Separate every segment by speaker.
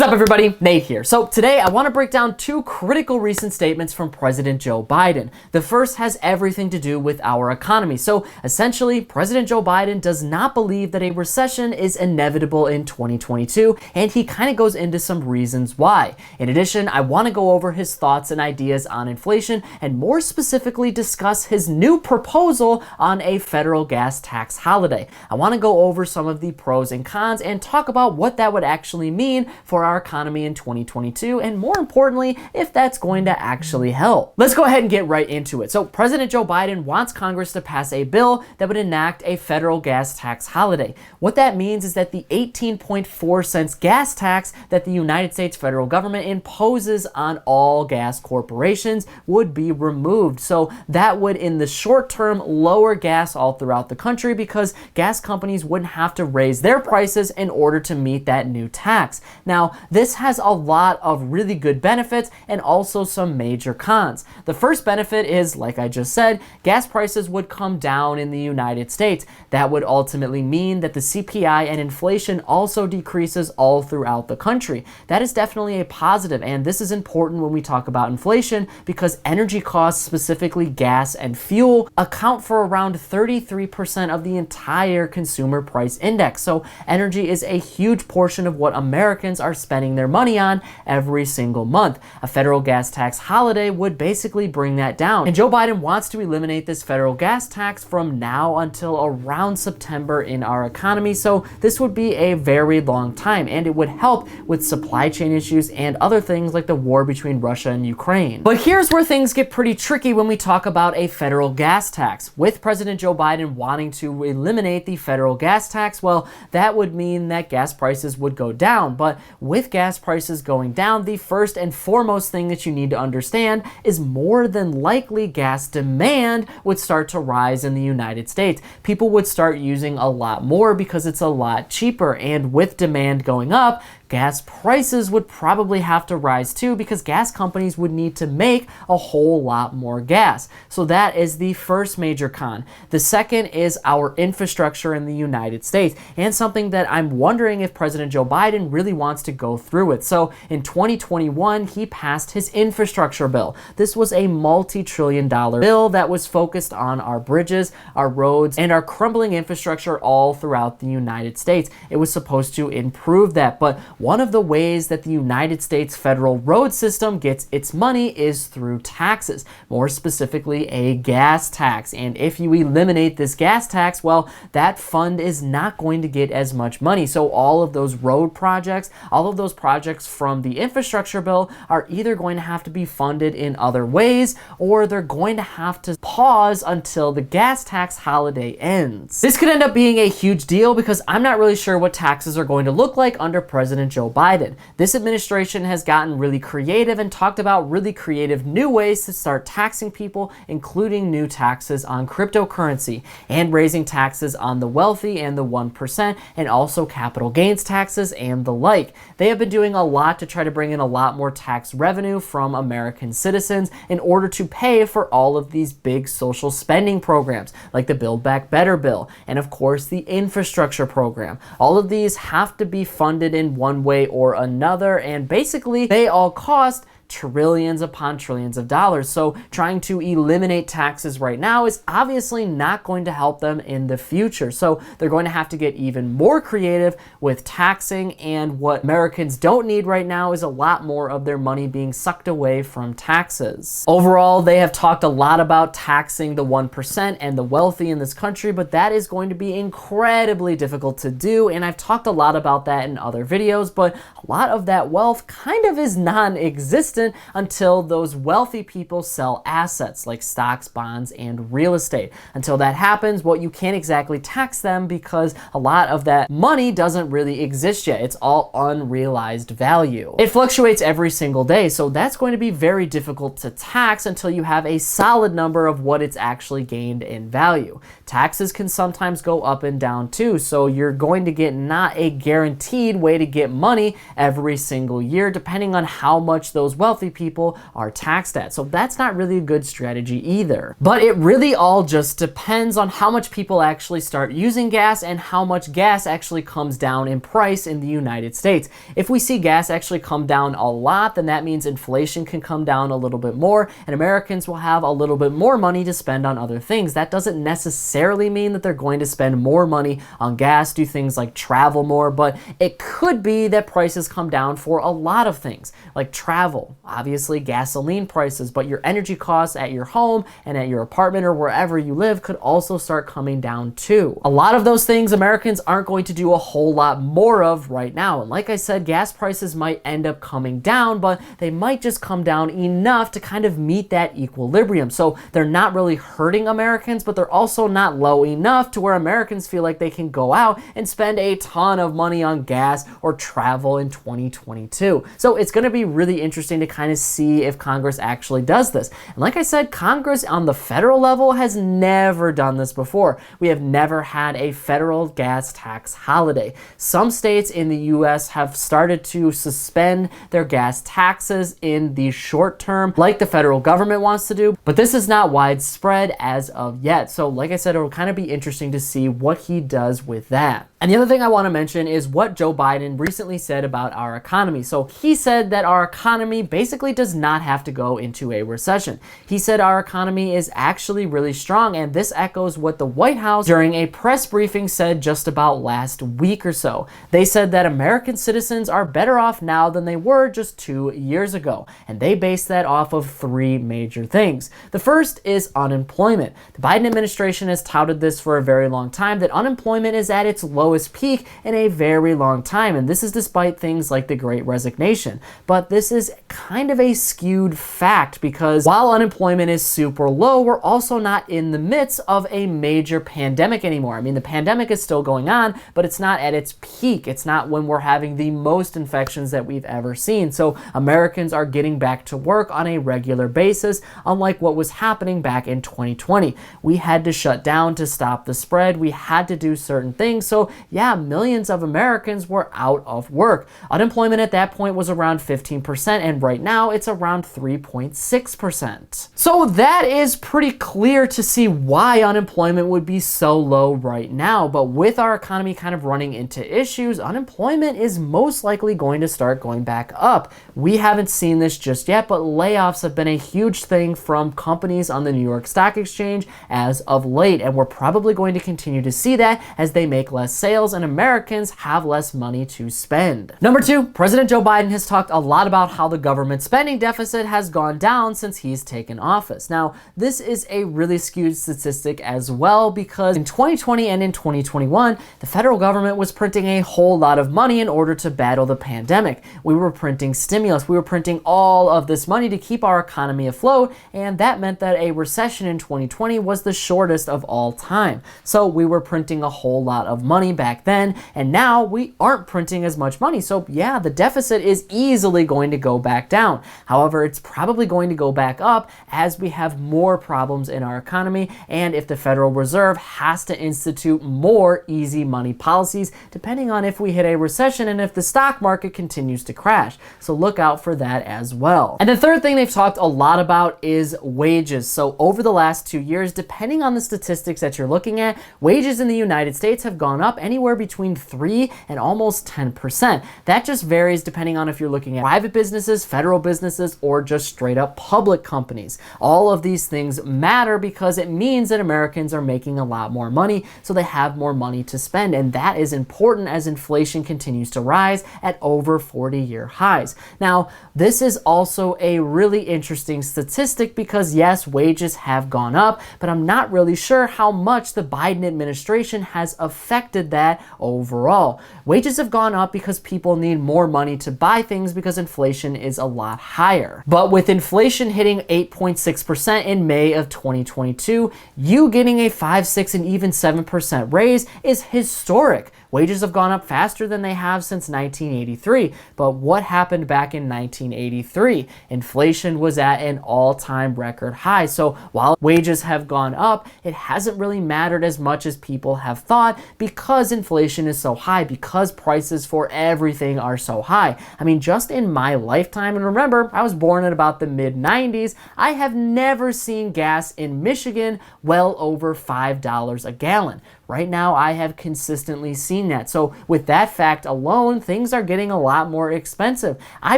Speaker 1: What's up, everybody? Nate here. So today I want to break down two critical recent statements from President Joe Biden. The first has everything to do with our economy. So essentially, President Joe Biden does not believe that a recession is inevitable in 2022, and he kind of goes into some reasons why. In addition, I want to go over his thoughts and ideas on inflation, and more specifically discuss his new proposal on a federal gas tax holiday. I want to go over some of the pros and cons and talk about what that would actually mean for our economy in 2022, and more importantly, if that's going to actually help. Let's go ahead and get right into it. So President Joe Biden wants Congress to pass a bill that would enact a federal gas tax holiday. What that means is that the 18.4 cents gas tax that the United States federal government imposes on all gas corporations would be removed. So that would, in the short term, lower gas all throughout the country because gas companies wouldn't have to raise their prices in order to meet that new tax. Now, this has a lot of really good benefits and also some major cons. The first benefit is, like I just said, gas prices would come down in the United States. That would ultimately mean that the CPI and inflation also decreases all throughout the country. That is definitely a positive, and this is important when we talk about inflation because energy costs, specifically gas and fuel, account for around 33% of the entire consumer price index. So energy is a huge portion of what Americans are spending their money on every single month. A federal gas tax holiday would basically bring that down. And Joe Biden wants to eliminate this federal gas tax from now until around September in our economy. So this would be a very long time, and it would help with supply chain issues and other things like the war between Russia and Ukraine. But here's where things get pretty tricky when we talk about a federal gas tax. With President Joe Biden wanting to eliminate the federal gas tax, well, that would mean that gas prices would go down. But with gas prices going down, the first and foremost thing that you need to understand is more than likely gas demand would start to rise in the United States. People would start using a lot more because it's a lot cheaper, and with demand going up, gas prices would probably have to rise too because gas companies would need to make a whole lot more gas. So that is the first major con. The second is our infrastructure in the United States, and something that I'm wondering if President Joe Biden really wants to go through with. So in 2021, he passed his infrastructure bill. This was a multi-trillion-dollar bill that was focused on our bridges, our roads, and our crumbling infrastructure all throughout the United States. It was supposed to improve that, but one of the ways that the United States federal road system gets its money is through taxes, more specifically a gas tax. And if you eliminate this gas tax, well, that fund is not going to get as much money. So all of those road projects, all of those projects from the infrastructure bill are either going to have to be funded in other ways, or they're going to have to pause until the gas tax holiday ends. This could end up being a huge deal because I'm not really sure what taxes are going to look like under President Joe Biden. This administration has gotten really creative and talked about really creative new ways to start taxing people, including new taxes on cryptocurrency and raising taxes on the wealthy and the 1%, and also capital gains taxes and the like. They have been doing a lot to try to bring in a lot more tax revenue from American citizens in order to pay for all of these big social spending programs like the Build Back Better bill and of course the infrastructure program. All of these have to be funded in one way or another, and basically they all cost trillions upon trillions of dollars. So trying to eliminate taxes right now is obviously not going to help them in the future. So they're going to have to get even more creative with taxing, and what Americans don't need right now is a lot more of their money being sucked away from taxes. Overall, they have talked a lot about taxing the 1% and the wealthy in this country, but that is going to be incredibly difficult to do, and I've talked a lot about that in other videos, but a lot of that wealth kind of is non-existent until those wealthy people sell assets like stocks, bonds, and real estate. Until that happens, well, you can't exactly tax them because a lot of that money doesn't really exist yet. It's all unrealized value. It fluctuates every single day, so that's going to be very difficult to tax until you have a solid number of what it's actually gained in value. Taxes can sometimes go up and down too, so you're going to get not a guaranteed way to get money every single year, depending on how much those wealthy people are taxed at. So that's not really a good strategy either. But it really all just depends on how much people actually start using gas and how much gas actually comes down in price in the United States. If we see gas actually come down a lot, then that means inflation can come down a little bit more and Americans will have a little bit more money to spend on other things. That doesn't necessarily mean that they're going to spend more money on gas, do things like travel more, but it could be that prices come down for a lot of things, like travel, obviously gasoline prices, but your energy costs at your home and at your apartment or wherever you live could also start coming down too. A lot of those things Americans aren't going to do a whole lot more of right now. And like I said, gas prices might end up coming down, but they might just come down enough to kind of meet that equilibrium. So they're not really hurting Americans, but they're also not low enough to where Americans feel like they can go out and spend a ton of money on gas or travel in 2022. So it's going to be really interesting to kind of see if Congress actually does this. And like I said, Congress on the federal level has never done this before. We have never had a federal gas tax holiday. Some states in the US have started to suspend their gas taxes in the short term, like the federal government wants to do, but this is not widespread as of yet. So like I said, it'll kind of be interesting to see what he does with that. And the other thing I want to mention is what Joe Biden recently said about our economy. So he said that our economy basically does not have to go into a recession. He said our economy is actually really strong, and this echoes what the White House during a press briefing said just about last week or so. They said that American citizens are better off now than they were just 2 years ago, and they based that off of 3 major things. The first is unemployment. The Biden administration has touted this for a very long time, that unemployment is at its lowest peak in a very long time, and this is despite things like the Great Resignation. But this is kind of a skewed fact because while unemployment is super low, we're also not in the midst of a major pandemic anymore. I mean, the pandemic is still going on, but it's not at its peak. It's not when we're having the most infections that we've ever seen. So Americans are getting back to work on a regular basis, unlike what was happening back in 2020. We had to shut down to stop the spread. We had to do certain things. So yeah, millions of Americans were out of work. Unemployment at that point was around 15%, and right now it's around 3.6%. So that is pretty clear to see why unemployment would be so low right now. But with our economy kind of running into issues, unemployment is most likely going to start going back up. We haven't seen this just yet, but layoffs have been a huge thing from companies on the New York Stock Exchange as of late, and we're probably going to continue to see that as they make less sales and Americans have less money to spend. Number 2, President Joe Biden has talked a lot about how the government spending deficit has gone down since he's taken office. Now, this is a really skewed statistic as well because in 2020 and in 2021, the federal government was printing a whole lot of money in order to battle the pandemic. We were printing stimulus. We were printing all of this money to keep our economy afloat, and that meant that a recession in 2020 was the shortest of all time. So we were printing a whole lot of money back then, and now we aren't printing as much money. So yeah, the deficit is easily going to go back down. However, it's probably going to go back up as we have more problems in our economy, and if the Federal Reserve has to institute more easy money policies, depending on if we hit a recession and if the stock market continues to crash. So look out for that as well. And the third thing they've talked a lot about is wages. So over the last 2 years, depending on the statistics that you're looking at, wages in the United States have gone up anywhere between 3 and almost 10%. That just varies depending on if you're looking at private businesses, federal businesses, or just straight up public companies. All of these things matter because it means that Americans are making a lot more money, so they have more money to spend, and that is important as inflation continues to rise at over 40-year highs. Now, this is also a really interesting statistic because yes, wages have gone up, but I'm not really sure how much the Biden administration has affected that overall. Wages have gone up because people need more money to buy things because inflation is a lot higher. But with inflation hitting 8.6% in May of 2022, you getting a 5, 6, and even 7% raise is historic. Wages have gone up faster than they have since 1983. But what happened back in 1983? Inflation was at an all-time record high. So while wages have gone up, it hasn't really mattered as much as people have thought because inflation is so high, because prices for everything are so high. I mean, just in my lifetime, and remember, I was born in about the mid-90s, I have never seen gas in Michigan well over $5 a gallon. Right now, I have consistently seen that. So with that fact alone, things are getting a lot more expensive. I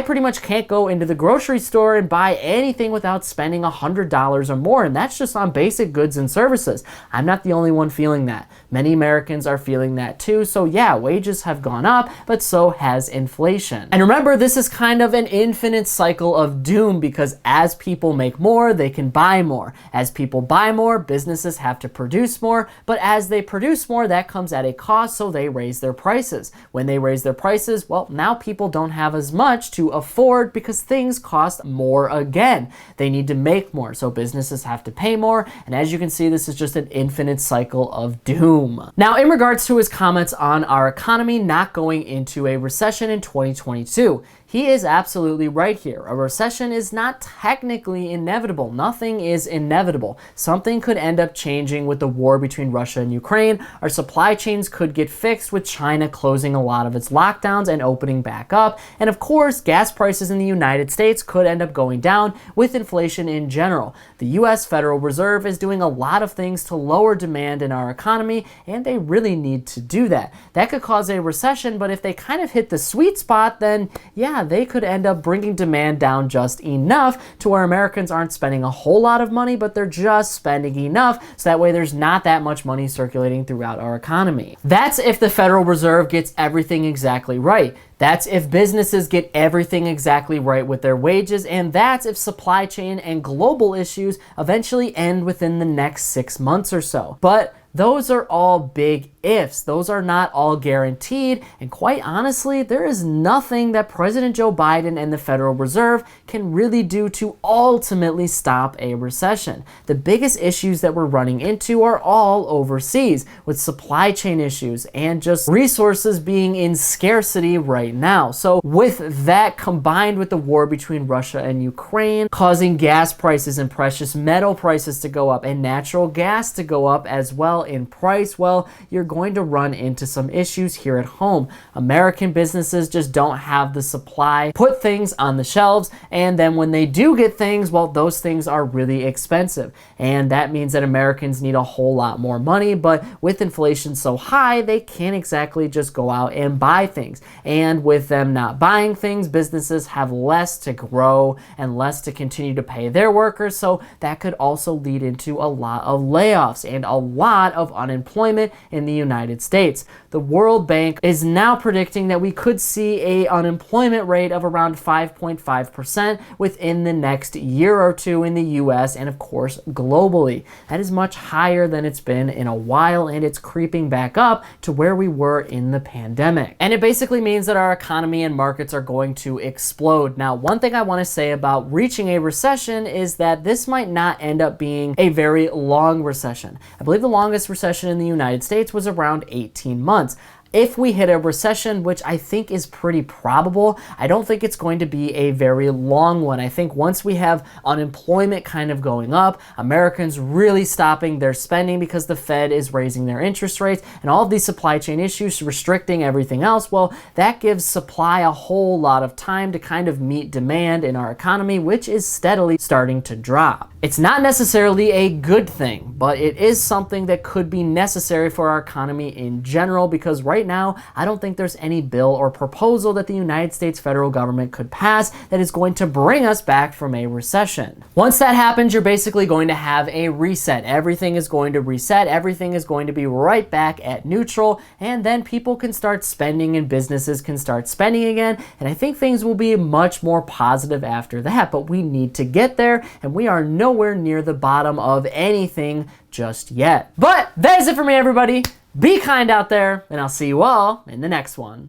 Speaker 1: pretty much can't go into the grocery store and buy anything without spending $100 or more, and that's just on basic goods and services. I'm not the only one feeling that. Many Americans are feeling that too. So yeah, wages have gone up, but so has inflation. And remember, this is kind of an infinite cycle of doom because as people make more, they can buy more. As people buy more, businesses have to produce more, but as they produce more, that comes at a cost, so they raise their prices. When they raise their prices, well, now people don't have as much to afford because things cost more again. They need to make more, so businesses have to pay more, and as you can see, this is just an infinite cycle of doom. Now, in regards to his comments on our economy not going into a recession in 2022, he is absolutely right here. A recession is not technically inevitable. Nothing is inevitable. Something could end up changing with the war between Russia and Ukraine. Our supply chains could get fixed with China closing a lot of its lockdowns and opening back up. And of course, gas prices in the United States could end up going down with inflation in general. The US Federal Reserve is doing a lot of things to lower demand in our economy, and they really need to do that. That could cause a recession, but if they kind of hit the sweet spot, then yeah, they could end up bringing demand down just enough to where Americans aren't spending a whole lot of money, but they're just spending enough, so that way there's not that much money circulating throughout our economy. That's if the Federal Reserve gets everything exactly right. That's if businesses get everything exactly right with their wages, and that's if supply chain and global issues eventually end within the next 6 months or so. But those are all big ifs. Those are not all guaranteed, and quite honestly, there is nothing that President Joe Biden and the Federal Reserve can really do to ultimately stop a recession. The biggest issues that we're running into are all overseas, with supply chain issues and just resources being in scarcity right now. So with that combined with the war between Russia and Ukraine, causing gas prices and precious metal prices to go up and natural gas to go up as well in price, well, you're going to run into some issues here at home. American businesses just don't have the supply, put things on the shelves, and then when they do get things, well, those things are really expensive. And that means that Americans need a whole lot more money, but with inflation so high, they can't exactly just go out and buy things. And with them not buying things, businesses have less to grow and less to continue to pay their workers, so that could also lead into a lot of layoffs and a lot of unemployment in the United States. The World Bank is now predicting that we could see an unemployment rate of around 5.5% within the next year or two in the US and of course globally. That is much higher than it's been in a while, and it's creeping back up to where we were in the pandemic. And it basically means that our economy and markets are going to explode. Now, one thing I want to say about reaching a recession is that this might not end up being a very long recession. I believe the longest recession in the United States was around 18 months. If we hit a recession, which I think is pretty probable, I don't think it's going to be a very long one. I think once we have unemployment kind of going up, Americans really stopping their spending because the Fed is raising their interest rates, and all of these supply chain issues restricting everything else, well, that gives supply a whole lot of time to kind of meet demand in our economy, which is steadily starting to drop. It's not necessarily a good thing, but it is something that could be necessary for our economy in general, because right now, I don't think there's any bill or proposal that the United States federal government could pass that is going to bring us back from a recession. Once that happens, you're basically going to have a reset. Everything is going to reset. Everything is going to be right back at neutral, and then people can start spending and businesses can start spending again, and I think things will be much more positive after that, but we need to get there, and we are nowhere near the bottom of anything just yet. But that is it for me, everybody. Be kind out there, and I'll see you all in the next one.